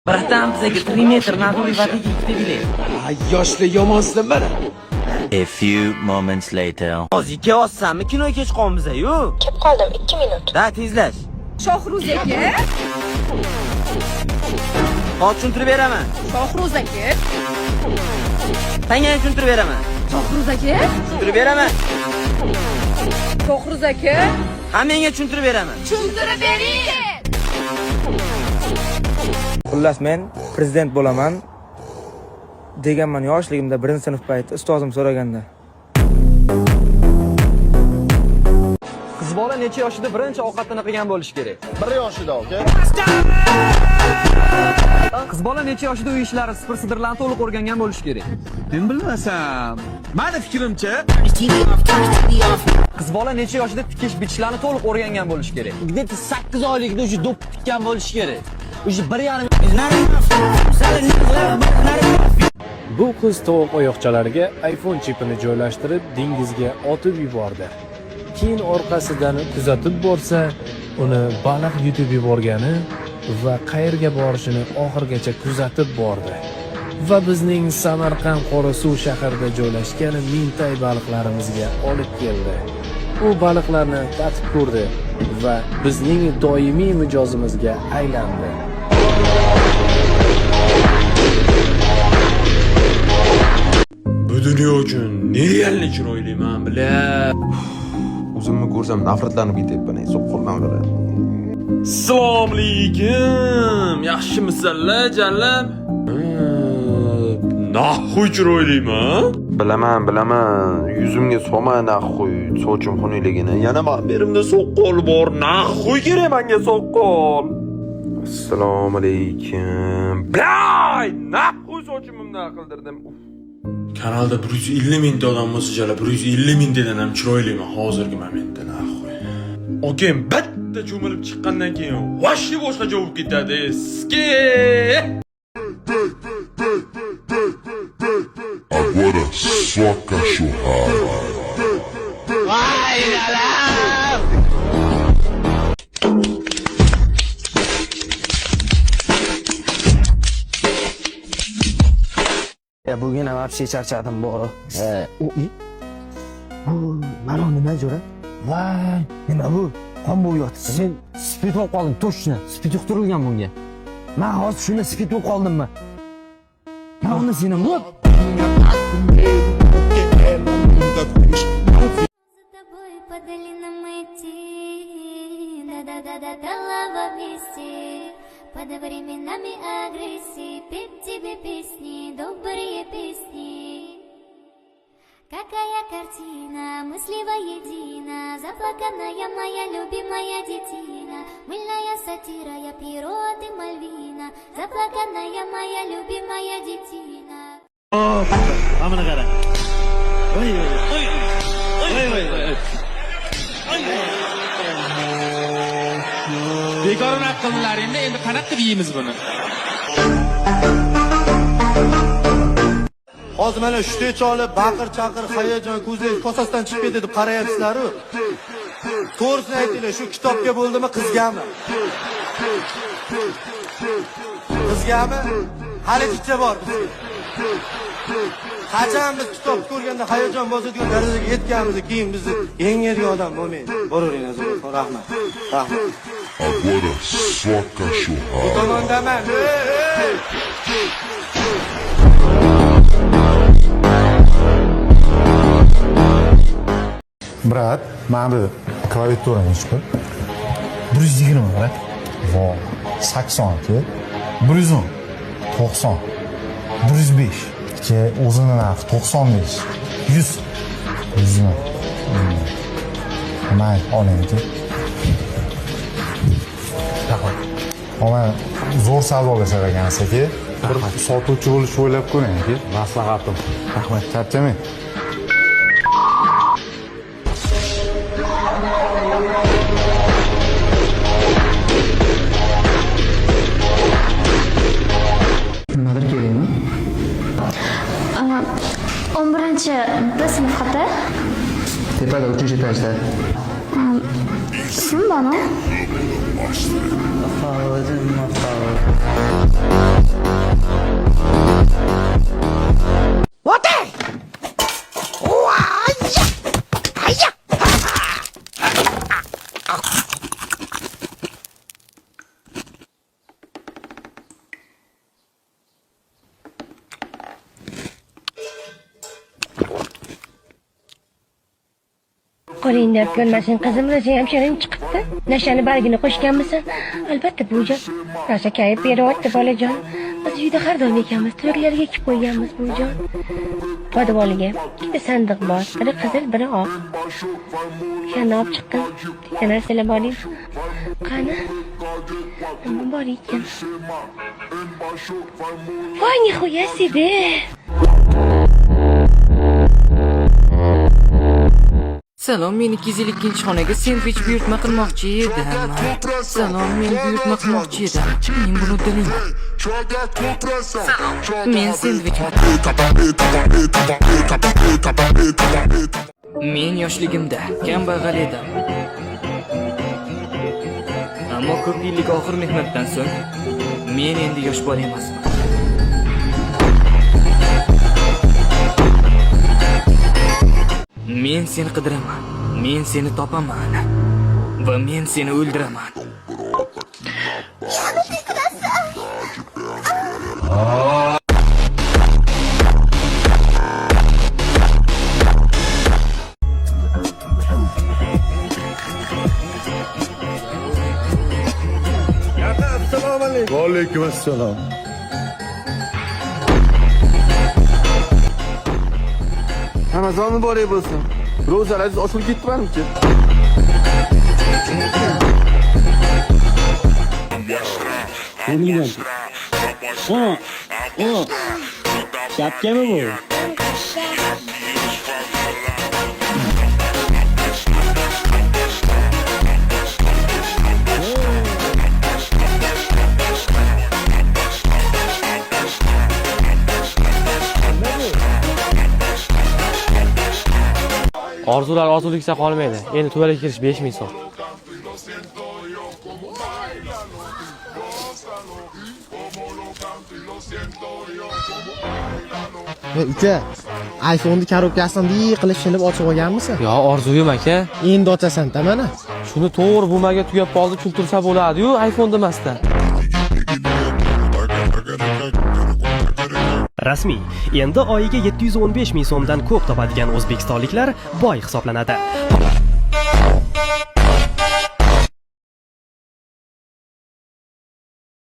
Birdan bizga 3 metr nag'rivatiga ikkita bilet. Yoshli yomonsiz mana. A few moments later. Hozir kelyapsanmi? Kinoga kech qolamiz-yu. Kelib qoldim 2 minut. Da, tezlash. Shohruz aka. Hozir tushuntirib beraman. Shohruz aka. Senga tushuntirib beraman. Shohruz aka. Tushuntirib beraman. Shohruz aka. Hammaga tushuntirib beraman. Tushuntirib bering. Xullas men prezident bo'laman deganman yoshligimda 1-sinf payti ustozim so'raganda. Qiz bola necha yoshida birinchi ovqatini qilgan bo'lish kerak? 1 yoshida, aka. Qiz bola necha yoshida uy ishlari sifir-sidirlarni to'liq o'rgangan bo'lish kerak? Men bilmasam. Meni fikrimcha, Qiz bola necha yoshida tikish bichishlarni to'liq o'rgangan bo'lish kerak? Где-то 8 oyligida o'sha do'p tikkan bo'lish kerak. O'sha 1,5 Bu qiz tovuq oyoqchalariga iPhone chipini joylashtirib dengizga otib yubordi. Keyin orqasidan kuzatib borsa, uni baliq yutib yuborgani va qayerga borishini oxirgacha kuzatib bordi. Va bizning Samarqand Qorasuv shahrida joylashgan mingtay baliqlarimizga olib keldi. U baliqlarni tatib ko'rdi va bizning doimiy mijozimizga aylandi. bu dunyo uchun nerealni chiroyliman, bila. O'zimni ko'rsam nafratlanib ketyapman, so'qqoldan qarab. Assalomu alaykum. Yaxshimisanlar, jallam? Naxuy chiroyliman. Bilaman. Yuzimga soma naxuy, sochim xunukligini. Yana berimda so'qqol bor. Naxuy kerak menga so'qqol. Assalomu alaykum. Blay! Naxuy sochimni qildirdim. Kanalda 150 mingta odam bo'lsa, jala 150 mingtadan ham chiroyliman hozirgi momentda, naxuy. Okey, bitta cho'milib chiqqandan keyin vashi boshqacha bo'lib ketadi. Ski! Agora só cachorrada. Vai, galera! Ya bugün ham вообще charchadim bor. Bu mana nima jo'ra? Voy, nima bu? Qon bo'lib yotibdi. Sen spid bo'lib qolding, точно. Spid yuqtirilgan bunga. Men hozir shunda spid bo'lib qoldimmi? Men uni seni bu По долинам идти, да-да-да-да, лава вместе. Под временами агрессии петь тебе песни, добрые песни. Какая картина, мысли воедино, заплаканная моя любимая детина. Мыльная сатира, я пирот и Мальвина, заплаканная моя любимая детина. Amına qara. Oy. Bekorun aqllilaringda endi qanaqa yeymiz buni? Hozir mana shunday cholib, baqir-chaqir, hayajon ko'zlaringiz kosasidan chiqib ketdi deb qarayapsizlar-ku. To'g'risini aytinglar, shu kitobga bo'ldimi, qizgami? Qizgami? Hali chicha bor bizga. Qachon biz kitobni ko'rganda hayajon bosadigan darajaga yetganmiz, keyin bizni yengadigan odam bo'lmaydi. Boravering azizlar, rahmat. Agora só cachorrada. Bu tomondaman. Brat, mana bu klaviaturani chiqib 120 brat. Vo, 80 aka. 110, 90, 105. Ke o'zini narxi 95, 100. 100 mi? May oling aka. Rahmat. Mana zo'r savdolashar ekansiz aka. Bir sotuvchi bo'lishni o'ylab ko'ring aka. Maslahatim. Rahmat, charchamang. nimadir kerakmi? 11 sinf xati. Tepada 3-chi etajda. Ismi bana? Mafalda. Qo'ling deb ko'rmasin, qizim Ro'za hamshiring chiqibdi. Nashani bargini qo'shganmisan? Albatta buvijon. Rosa kayib beryapti bolajon. Biz uyda har doim ekanmiz, to'rlarga kib qo'yganmiz buvijon. Podvoliga ikkita sandiq bor, biri qizil, biri oq. Shuni olib chiqqin. Ikkita narsalar boring. Qani? Nima bor ekan? Voy, nihoya sidi. Salom, men 202-xonaga sendvich buyurtma qilmoqchi edim. Salom, men buyurtma qilmoqchi edim. Men buni uddalayman. Salom, men sendvich. Men yoshligimda kambag'al edim. Ammo ko'p yillik og'ir mehnatdan so'ng men endi yosh bola emasman. Men seni qidiraman, men seni topaman va men seni o'ldiraman. Assalomu alaykum. Va alaykum assalom. Ramazon muborak bo'lsin. Ro'zalaringiz ochilib ketdilarmi-chi? Shapkami bu? Orzular orzuliksa qolmaydi. Endi tuvalga kirish 5000 so'm. Uka, iPhone'ni korobkasini qilib shilib ochib olganmisan? Yo, orzuyim aka. Endi ochasan-da mana. Shuni to'g'ri bo'lmaga tugab qoldi, tushuntirsa bo'ladi-yu, iPhone demasdan. Rasmiy, endi oyiga 715 ming so'mdan ko'p topadigan o'zbekistonliklar boy hisoblanadi.